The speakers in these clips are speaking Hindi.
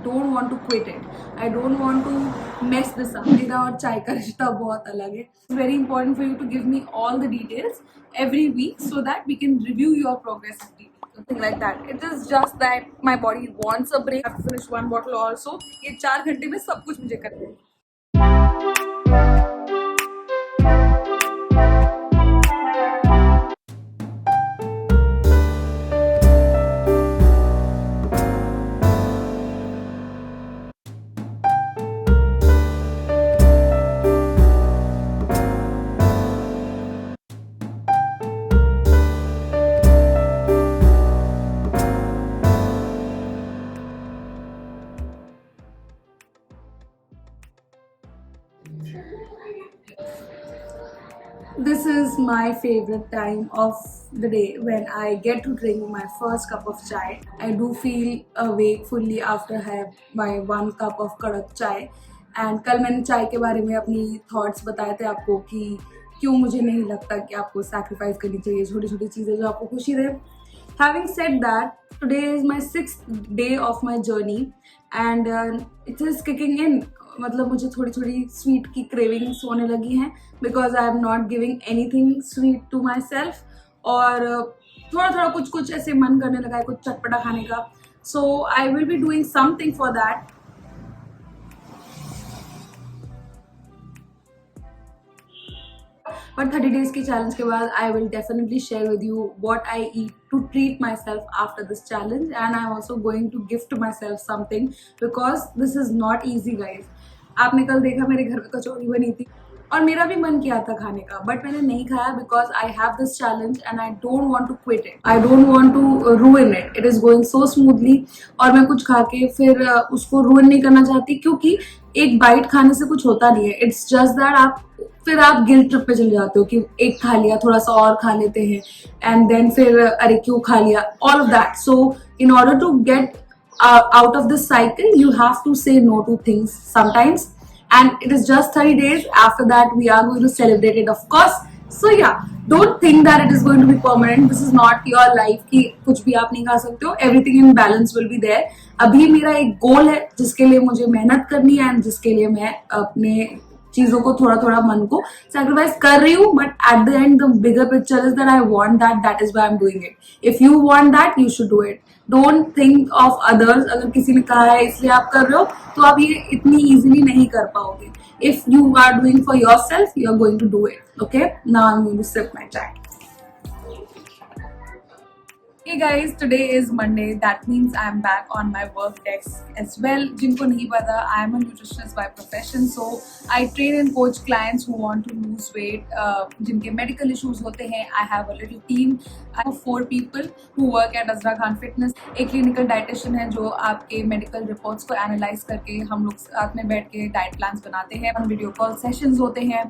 don't want to quit it. I don't want to mess this up. मेरा और चाय का रिश्ता बहुत अलग है. It's very important for you to give me all the details every week so that we can review your progress every week. Something like that. It is just that my body wants a break. I have to finish one bottle also. ये 4 घंटे में सब कुछ मुझे करना है. This is my favorite time of the day when I get to drink my first cup of chai. I do feel awake fully after I have my 1 cup of kadak chai. And कल मैंने चाय के बारे में अपनी थॉट्स बताए थे आपको कि क्यों मुझे नहीं लगता कि आपको सैक्रिफाइस करनी चाहिए छोटी छोटी चीज़ें जो आपको खुशी दे. Having said that, today is my 6th day of my journey and it is kicking in. मतलब मुझे थोड़ी थोड़ी स्वीट की क्रेविंग्स होने लगी हैं because I am not giving anything sweet to myself. और थोड़ा थोड़ा कुछ कुछ ऐसे मन करने लगा है कुछ चटपटा खाने का. So I will be doing something for that. But 30 days के चैलेंज के बाद I will definitely share with you what I eat to treat myself after this challenge and I am also going to gift myself something because this is not easy guys. आपने कल देखा मेरे घर में कचौड़ी बनी थी और मेरा भी मन किया था खाने का बट मैंने नहीं खाया because I have this challenge and I don't want to quit it. I don't want to ruin it. It is going so smoothly और मैं कुछ खा के फिर उसको रूइन नहीं करना चाहती क्योंकि एक बाइट खाने से कुछ होता नहीं है. इट्स जस्ट दैट आप गिल्ट ट्रिप पे चले जाते हो कि एक खा लिया थोड़ा सा और खा लेते हैं एंड देन फिर अरे क्यों खा लिया all of that. So in order to get out of this cycle you have to say no to things sometimes and it is just 30 days. After that we are going to celebrate it of course. So yeah, don't think that it is going to be permanent. This is not your life कि कुछ भी आप नहीं खा सकते हो. Everything in balance will be there. अभी मेरा एक गोल है जिसके लिए मुझे मेहनत करनी है एंड जिसके लिए मैं अपने चीजों को थोड़ा थोड़ा मन को सैक्रिफाइस कर रही हूँ. But at the end the bigger picture is that I want that is why I am doing it. If you want that you should do it. Don't think of others. अगर किसी ने कहा है इसलिए आप कर रहे हो तो आप ये इतनी इजीली नहीं कर पाओगे. If you are doing for yourself you are going to do it. Okay, now I am going to sip my chai. Hey guys, today is Monday. That means I am back on my work desk as well. जिनको नहीं पता, I am a nutritionist by profession, so I train and coach clients who want to lose weight. जिनके medical issues होते हैं. I have a little team. I have 4 people who work at Azra Khan Fitness. एक clinical dietitian है जो आपके medical reports को analyze करके हम लोग साथ में बैठ के diet plans बनाते हैं. वीडियो कॉल सेशंस होते हैं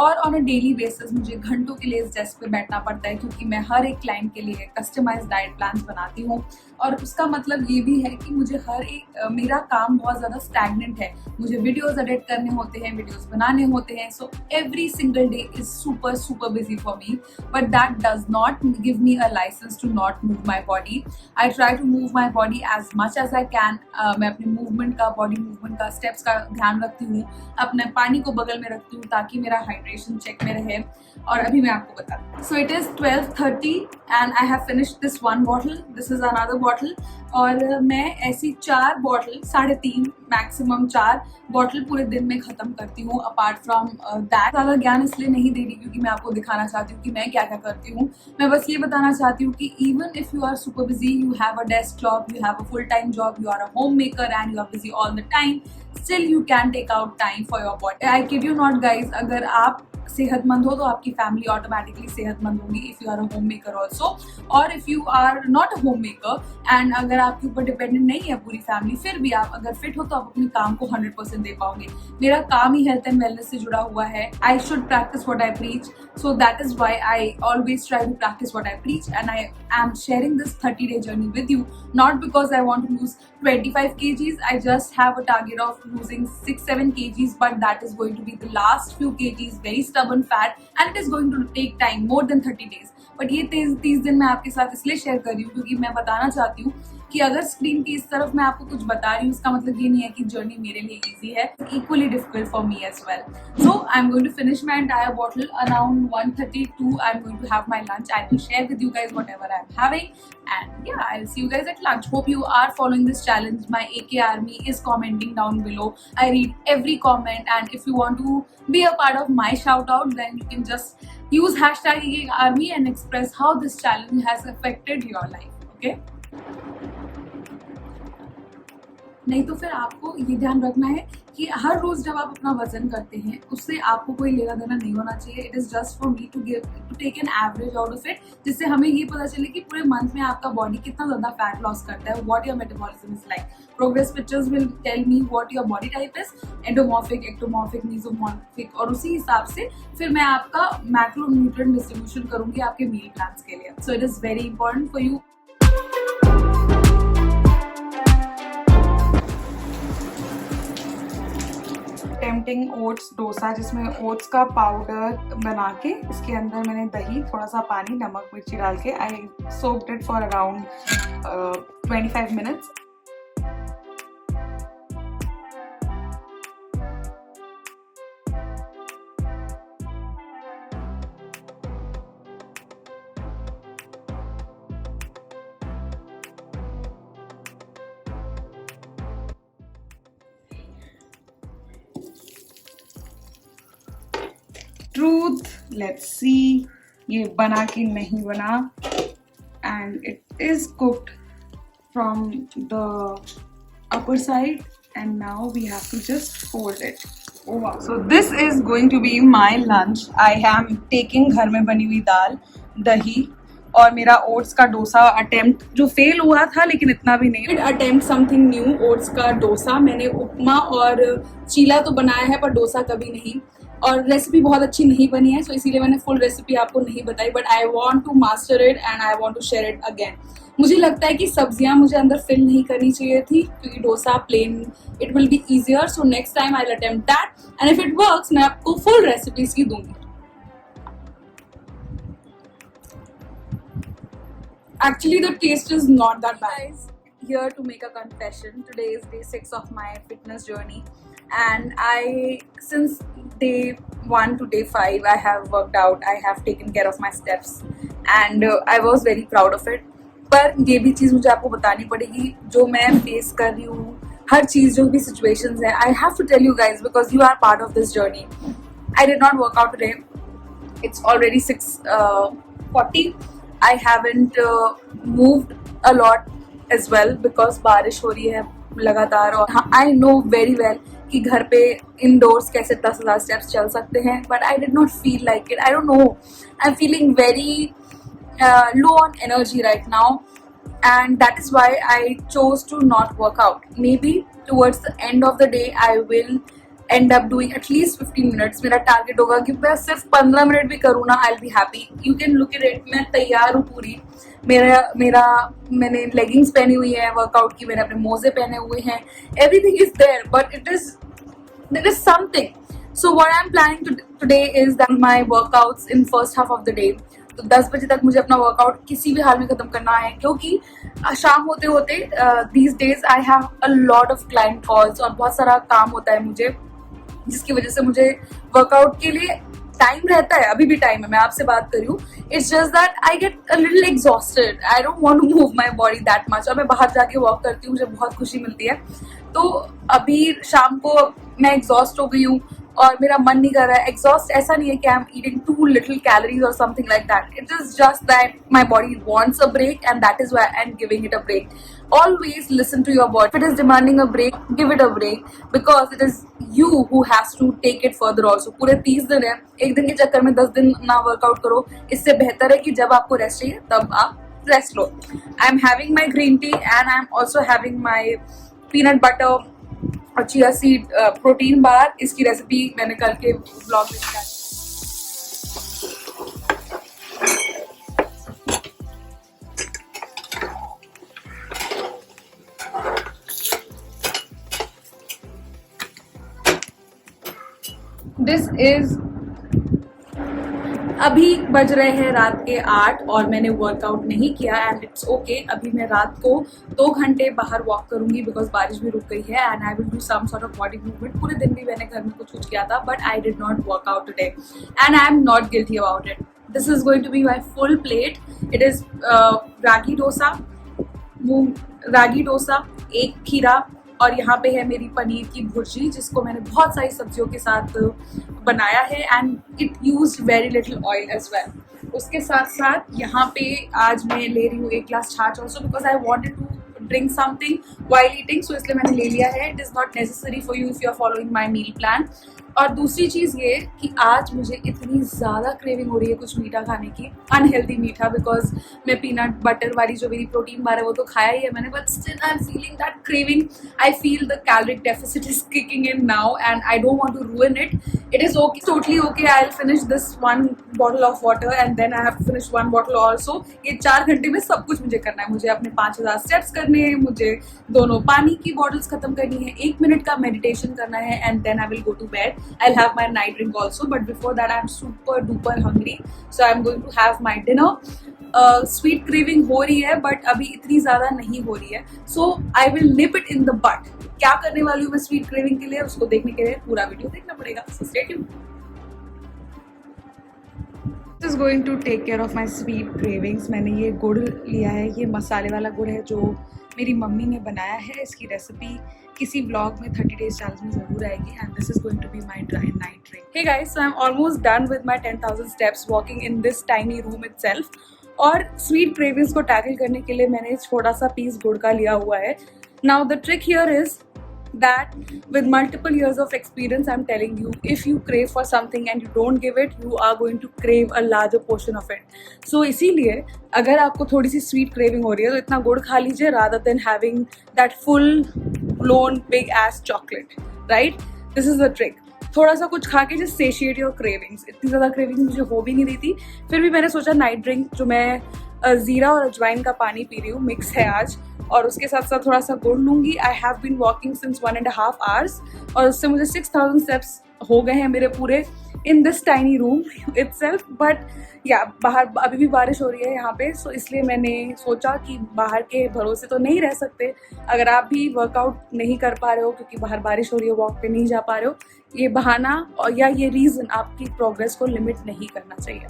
और on a daily basis मुझे घंटों के लिए इस डेस्क पे बैठना पड़ता है क्योंकि मैं हर एक क्लाइंट के लिए कस्टमाइज्ड डाइट प्लान्स बनाती हूँ. और उसका मतलब ये भी है कि मुझे हर एक मेरा काम बहुत ज़्यादा स्टैग्नेंट है. मुझे वीडियोस एडिट करने होते हैं, वीडियोस बनाने होते हैं. So every single day is super super busy for me but that does not give me a licence to not move my body. I try to move my body as much as I can. मैं अपने मूवमेंट का, बॉडी मूवमेंट का, स्टेप्स का ध्यान रखती हूँ. अपने पानी को बगल में रखती हूँ ताकि मेरा हाइड्रेशन चेक में रहे. और अभी मैं आपको बताती हूँ. So it is 12:30 and I have finished this 1 bottle. This is another bottle. और मैं ऐसी 4 बॉटल, 3.5 मैक्सिमम 4 बॉटल पूरे दिन में ख़त्म करती हूँ. अपार्ट फ्रॉम दैट ज़्यादा ज्ञान इसलिए नहीं दे रही क्योंकि मैं आपको दिखाना चाहती हूँ कि मैं क्या क्या करती हूँ. मैं बस ये बताना चाहती हूँ कि even if you are super busy, you have a desk job, you have a full time job, you are a home maker and you are busy all the time, still you can take out time for your body. I kid you not guys, अगर आप सेहतमंद हो तो आपकी फैमिली ऑटोमेटिकली सेहतमंद होगी. If you are a home maker also, और if you are not a home maker and अगर आपके ऊपर डिपेंडेंट नहीं है पूरी फैमिली, फिर भी आप अगर फिट हो तो आप अपने काम को 100% दे पाओगे. मेरा काम ही हेल्थ एंड वेलनेस से जुड़ा हुआ है. I should practise what I preach, so that is why I always try to practise what I preach and I am sharing this 30-day journey with you. Not because I want to lose 25 kgs. I just have a target of losing 6-7 kgs, but that is going to be the last few kgs, very stubborn fat, and it is going to take time, more than 30 days. But ये 30 दिन मैं आपके साथ इसलिए शेयर कर रही हूँ क्योंकि मैं बताना चाहती हूँ कि अगर स्क्रीन की इस तरफ मैं आपको कुछ बता रही हूँ, इसका मतलब ये नहीं है कि जर्नी मेरे लिए ईजी है, equally difficult for me as well. So I am going to finish my entire bottle around 1:32. I'm going to have my lunch. I will share with you guys whatever I'm having, and yeah, I'll see you guys at lunch. Hope you are following this challenge. My AK army is commenting down below. I read every comment, and if you want to be a part of my shout out, then you can just use hashtag AK army and express how this challenge has affected your life. Okay. नहीं तो फिर आपको ये ध्यान रखना है कि हर रोज जब आप अपना वजन करते हैं उससे आपको कोई लेना देना नहीं होना चाहिए. It is just for me to take an average out of it, जिससे हमें ये पता चले कि पूरे मंथ में आपका बॉडी कितना ज्यादा फैट लॉस करता है, what your metabolism is like. Progress pictures will tell me what your body type is, endomorphic, ectomorphic, mesomorphic, और उसी हिसाब से फिर मैं आपका मैक्रो न्यूट्रिएंट डिस्ट्रीब्यूशन करूंगी आपके मील प्लान्स के लिए. So it is very important for you. Tempting oats dosa, जिसमें ओट्स का पाउडर बना के इसके अंदर मैंने दही, थोड़ा सा पानी, नमक, मिर्ची डाल के I soaked it for around 25 minutes. Truth, let's see ये बना कि नहीं बना. And it is cooked from the upper side and now we have to just fold it. So this is going to be my lunch. I am taking घर में बनी हुई दाल, दही और मेरा ओट्स का डोसा अटेम्प्ट, जो फेल हुआ था लेकिन इतना भी नहीं. Attempt something new. ओट्स का डोसा, मैंने उपमा और चीला तो बनाया है पर डोसा कभी नहीं, और रेसिपी बहुत अच्छी नहीं बनी है, सो इसीलिए मैंने फुल रेसिपी आपको नहीं बताई. But I want to master it and I want to share it again. मुझे लगता है कि सब्जियां मुझे अंदर फिल नहीं करनी चाहिए थी, क्योंकि dosa plain it will be easier. So next time I will attempt that, and if it works मैं आपको फुल रेसिपीज की दूंगी. Actually, the taste is not that bad. Guys, here to make a confession. Today is day 6 of my fitness journey, and since day 1 to day 5, I have worked out. I have taken care of my steps, and I was very proud of it. पर ये भी चीज़ मुझे आपको बतानी पड़ेगी, जो मैं फेस कर रही हूँ, हर चीज़ जो भी situations है, I have to tell you guys because you are part of this journey. I did not work out today. It's already 6:40. I haven't moved a lot as well because बारिश हो रही है लगातार. और हाँ, I know very well कि घर पे indoors कैसे 10,000 steps चल सकते हैं, but I did not feel like it. I don't know. I'm feeling very low on energy right now, and that is why I chose to not work out. Maybe towards the end of the day I will end up doing at least 15 minutes. मेरा टारगेट होगा कि मैं सिर्फ 15 मिनट भी करूँ ना, I'll be happy. You can look at it. मैं तैयार हूँ पूरी. मैंने लेगिंग्स पहनी हुई है वर्कआउट की, मैंने अपने मोजे पहने हुए हैं. Everything is there, but there is something. So what I'm planning today is that my workouts in first half of the day. तो 10 बजे तक मुझे अपना वर्कआउट किसी भी हाल में खत्म करना है, क्योंकि शाम होते होते these days I have a lot of client calls और बहुत सारा काम होता है मुझे, जिसकी वजह से मुझे वर्कआउट के लिए टाइम रहता है. अभी भी टाइम है, मैं आपसे बात कर रही हूँ. It's just that I get a little exhausted. I don't want to move my body that much. और मैं बाहर जाके वॉक करती हूँ, मुझे बहुत खुशी मिलती है. तो अभी शाम को मैं एग्जॉस्ट हो गई हूँ और मेरा मन नहीं कर रहा है. एग्जॉस्ट ऐसा नहीं है कि I am eating too little calories और something like that. It is just that my body wants a break, and that is why I'm giving it a break. Always listen to your body. If it is demanding a break, give it a break, because it is you who has to take it further also. पूरे 30 दिन है, एक दिन के चक्कर में 10 दिन ना वर्कआउट करो. इससे बेहतर है कि जब आपको रेस्ट चाहिए तब आप rest low. I am having my green tea and I am also having my peanut butter और चिया सीड प्रोटीन बार. इसकी रेसिपी मैंने कल के ब्लॉग में दिखाई. This is अभी बज रहे हैं रात के 8 और मैंने वर्कआउट नहीं किया एंड इट्स ओके। अभी मैं रात को 2 घंटे बाहर वॉक करूंगी बिकॉज बारिश भी रुक गई है and I will do some sort of body movement. पूरे दिन भी मैंने घर में कुछ किया था but I did not work out today and I am not guilty about it. This is going to be my full plate. It is ragi dosa, एक खीरा और यहाँ पे है मेरी पनीर की भुर्जी जिसको मैंने बहुत सारी सब्जियों के साथ बनाया है and it used very little oil as well. उसके साथ साथ यहाँ पे आज मैं ले रही हूँ 1 ग्लास छाछ also because I wanted to drink something while eating, so इसलिए मैंने ले लिया है। It is not necessary for you if you are following my meal plan. और दूसरी चीज़ ये कि आज मुझे इतनी ज़्यादा क्रेविंग हो रही है कुछ मीठा खाने की, अनहेल्दी मीठा, बिकॉज मैं पीनट बटर वाली जो मेरी प्रोटीन बार है वो तो खाया ही है मैंने, but still I am feeling that craving. I feel the caloric deficit is kicking in now and I don't want to ruin it. It is okay, totally okay. I'll finish this 1 bottle of water and then I have to finish 1 bottle also. ये 4 घंटे में सब कुछ मुझे करना है। मुझे अपने 5000 स्टेप्स करने हैं, मुझे दोनों पानी की बॉटल्स खत्म करनी है, 1 मिनट का मेडिटेशन करना है and then I will go to bed. I have my night drink also but before that I am super duper hungry, so I am going to have my dinner. Sweet craving हो रही है बट अभी इतनी ज़्यादा नहीं हो रही है, so I will nip it in the bud. क्या करने वाली हूँ मैं स्वीट क्रेविंग के लिए, उसको देखने के लिए पूरा वीडियो देखना पड़ेगा, so stay tuned. This is going to take care of my sweet cravings. मैंने ये गुड़ लिया है, ये मसाले वाला गुड़ है जो मेरी मम्मी ने बनाया है। इसकी रेसिपी किसी ब्लॉग में 30 days चैलेंज में जरूर आएगी and this is going to be my dry night drink. Hey guys, so I am almost done with my 10,000 steps walking in this tiny room itself. और स्वीट क्रेविंग्स को टैकल करने के लिए मैंने छोटा सा पीस गुड़ का लिया हुआ है। Now the trick here is that with multiple years of experience I'm telling you, if you crave for something and you don't give it, you are going to crave a larger portion of it. So इसीलिए अगर आपको थोड़ी सी स्वीट क्रेविंग हो रही है तो इतना गुड़ खा लीजिए rather than having that full blown big ass chocolate, right? This is the trick. थोड़ा सा कुछ खा के जस्ट सेशिएट योर क्रेविंग्स। इतनी ज़्यादा क्रेविंग्स मुझे हो भी नहीं रही थी, फिर भी मैंने सोचा नाइट ड्रिंक जो मैं ज़ीरा और अजवाइन का पानी पी रही हूँ, मिक्स है आज, और उसके साथ साथ थोड़ा सा गुड़ लूँगी। I have been walking since 1.5 hours और उससे मुझे 6,000 स्टेप्स हो गए हैं मेरे पूरे इन this tiny room itself. But या बाहर अभी भी बारिश हो रही है यहाँ पे, सो इसलिए मैंने सोचा कि बाहर के भरोसे तो नहीं रह सकते। अगर आप भी वर्कआउट नहीं कर पा रहे हो क्योंकि बाहर बारिश हो रही है, वॉक पे नहीं जा पा रहे हो, ये बहाना और या ये रीज़न आपकी प्रोग्रेस को लिमिट नहीं करना चाहिए।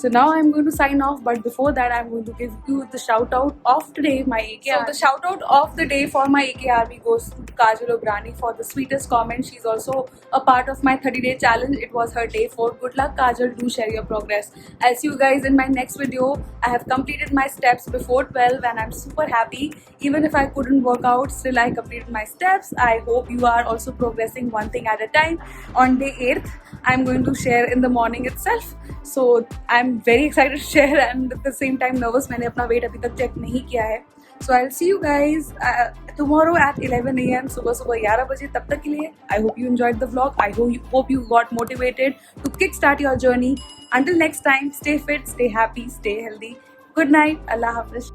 So now I'm going to sign off, but before that I'm going to give you the shout out of today, my AKR. So the shout out of the day for my AKRB goes to Kajal Obrani for the sweetest comment. She's also a part of my 30-day challenge. It was her day 4. Good luck, Kajal. Do share your progress. I'll see you guys in my next video. I have completed my steps before 12 and I'm super happy. Even if I couldn't work out, still I completed my steps. I hope you are also progressing one thing at a time. On day 8th, I'm going to share in the morning itself. So I'm very excited to share and at the same time nervous. मैंने अपना weight अभी तक check नहीं किया है. So I'll see you guys tomorrow at 11 AM, सुबह 11 बजे। तब तक के लिए I hope you enjoyed the vlog. I hope you got motivated to kickstart your journey. Until next time, stay fit, stay happy, stay healthy. Good night. Allah Hafiz.